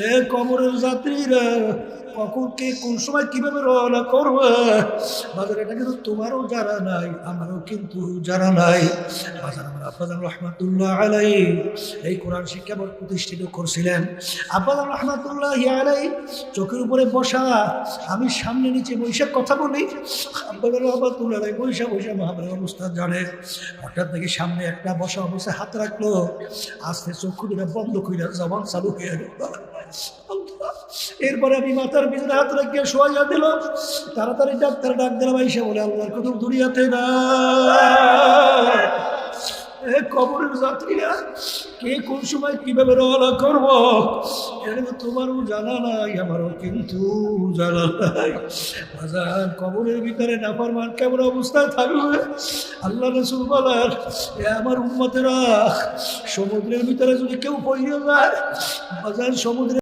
এ কবরের যাত্রীরা, কখন কে কোন সময় কিভাবে রওনা করবে বাজার, এটা কিন্তু তোমারও জানা নাই, আমারও কিন্তু জানা নাই। বাজার আমার আব্বাজান রহমাতুল্লাহ আলাইহি এই কোরআন শিক্ষা বোর্ড প্রতিষ্ঠিত করছিলেন। আব্বাজান রহমাতুল্লাহ আলাইহি চোখের উপরে বসা, আমি সামনে নিচে বৈশা কথা বলি, আব্বাজান রহমাতুল্লাহ আলাইহি বৈশা বৈশা মহাপ্রভুর অবস্থা জানে। হঠাৎ দেখি সামনে একটা বসা অবস্থায় হাত রাখলো, আস্তে চক্ষু দুটা বন্ধ করে জবান চালু হয়ে গেল। এরপরে আমি মাথার পিছনে হাত রাখিয়ে শোয়া দিল। তাড়াতাড়ি ডাক্তার ডাক দিলাম, আইসা বলে আল্লাহর কত দুনিয়াতে না কবরের যাত্রীরা কে কোন সময় কিভাবে রওনা করবো এটা তো তোমারও জানা নাই, আমারও কিন্তু জানা নাই। বাজার কবরের ভিতরে নাফরমান কেমন অবস্থায় থাকবে? আল্লাহ রাসূল বলেন, এ আমার উম্মতেরা, সমুদ্রের ভিতরে যদি কেউ পড়ে যায়, বাজার সমুদ্রে